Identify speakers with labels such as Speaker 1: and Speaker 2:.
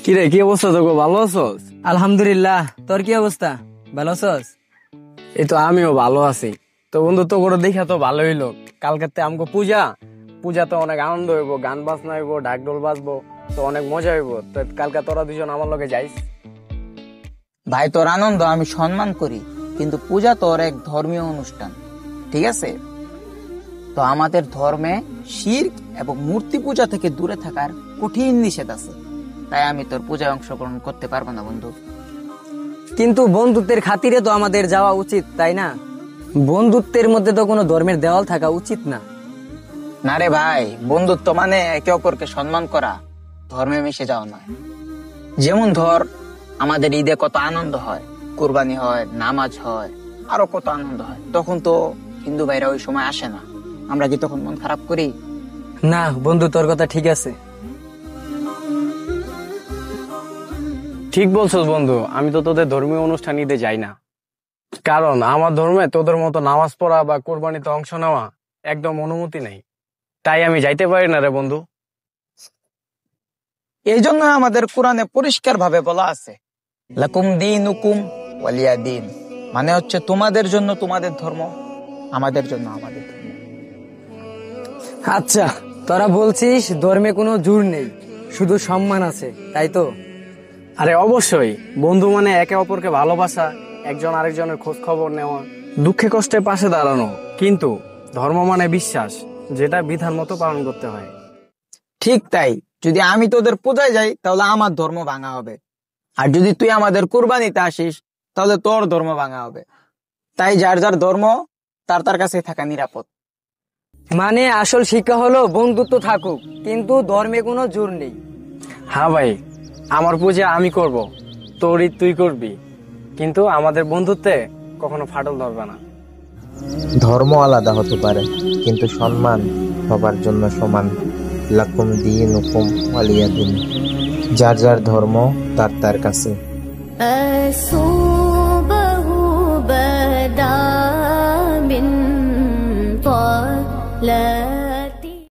Speaker 1: কিরে, কি অবস্থা তোকে? ভালো আছোস?
Speaker 2: আলহামদুলিল্লাহ। তোর কি অবস্থা? ভালো আছোস?
Speaker 1: এই তো আমিও ভালো আছি। তো বন্ধু, তো করে দেখা তো ভালো হইলো। কালকে আমগো পূজা, পূজাতে অনেক আনন্দ হইব, গান বাজনা হইব, ঢাক ঢোল বাজবো, তো অনেক মজা হইব। তো কালকে তোরা দুজন আমার লগে যাইস।
Speaker 3: ভাই, তোর আনন্দ আমি সম্মান করি, কিন্তু পূজা তোর এক ধর্মীয় অনুষ্ঠান, ঠিক আছে? তো আমাদের ধর্মে শিরক এবং মূর্তি পূজা থেকে দূরে থাকার কঠিন নিষেধ আছে। তাই আমি তোর পূজায় অংশগ্রহণ করতে পারবো না বন্ধু।
Speaker 2: কিন্তু বন্ধুত্বের খাতিরে তো আমাদের যাওয়া উচিত, তাই না? বন্ধুত্বের মধ্যে তো কোনো ধর্মের দেওয়াল থাকা উচিত না।
Speaker 3: না রে ভাই, বন্ধুত্ব মানে একে অপরকে সম্মান করা, ধর্মে মিশে যাওয়া নয়। যেমন ধর, আমাদের ঈদে কত আনন্দ হয়, কুরবানি হয়, নামাজ হয়, আরো কত আনন্দ হয়। তখন তো হিন্দু ভাইরা ওই সময় আসে না। আমরা কি তখন মন খারাপ করি?
Speaker 2: না বন্ধু, তোর কথা ঠিক আছে।
Speaker 1: ঠিক বলছো বন্ধু, আমি তো তোদের ধর্মীয় অনুষ্ঠান ঈদে যাই না, কারণ আমার ধর্মে তোদের মতো নামাজ পড়া বা কোরবানিতে অংশ নেওয়া একদম অনুমতি নেই। তাই আমি যাইতে পারি না রে বন্ধু।
Speaker 3: এই জন্য আমাদের কোরআনে পরিষ্কার ভাবে বলা আছে, লাকুম দীনুকুম ওয়ালিয়া দিন, মানে হচ্ছে তোমাদের জন্য তোমাদের ধর্ম, আমাদের জন্য আমাদের ধর্ম।
Speaker 2: আচ্ছা, তোরা বলছিস ধর্মে কোনো জোর নেই, শুধু সম্মান আছে, তাই তো?
Speaker 1: আরে অবশ্যই, বন্ধু মানে একে অপরকে ভালোবাসা, একজন আরেকজনের খোঁজ খবর নেওয়া, দুঃখে কষ্টে পাশে দাঁড়ানো। কিন্তু ধর্ম মানে বিশ্বাস, যেটা বিধান মতো পালন করতে হয়।
Speaker 3: ঠিক তাই, যদি আমি তোদের পূজায় যাই তাহলে আমার ধর্ম ভাঙা হবে, আর যদি তুই আমাদের কুরবানিতে আসিস তাহলে তোর ধর্ম ভাঙা হবে। তাই যার যার ধর্ম তার তার কাছে থাকা নিরাপদ।
Speaker 2: মানে আসল শিক্ষা হলো বন্ধুত্ব থাকুক, কিন্তু ধর্মে কোনো জোর নেই।
Speaker 1: হ্যাঁ ভাই, আমার পূজা আমি করব, তোর ঈদ তুই করবি, কিন্তু আমাদের বন্ধুত্বে কখনো ফাটল ধরবে না।
Speaker 4: ধর্ম আলাদা হতে পারে, কিন্তু সম্মান সবার জন্য সমান। লাকুম দীনুকুম ওয়ালিয়া দিন। যার যার ধর্ম তার তার কাছে।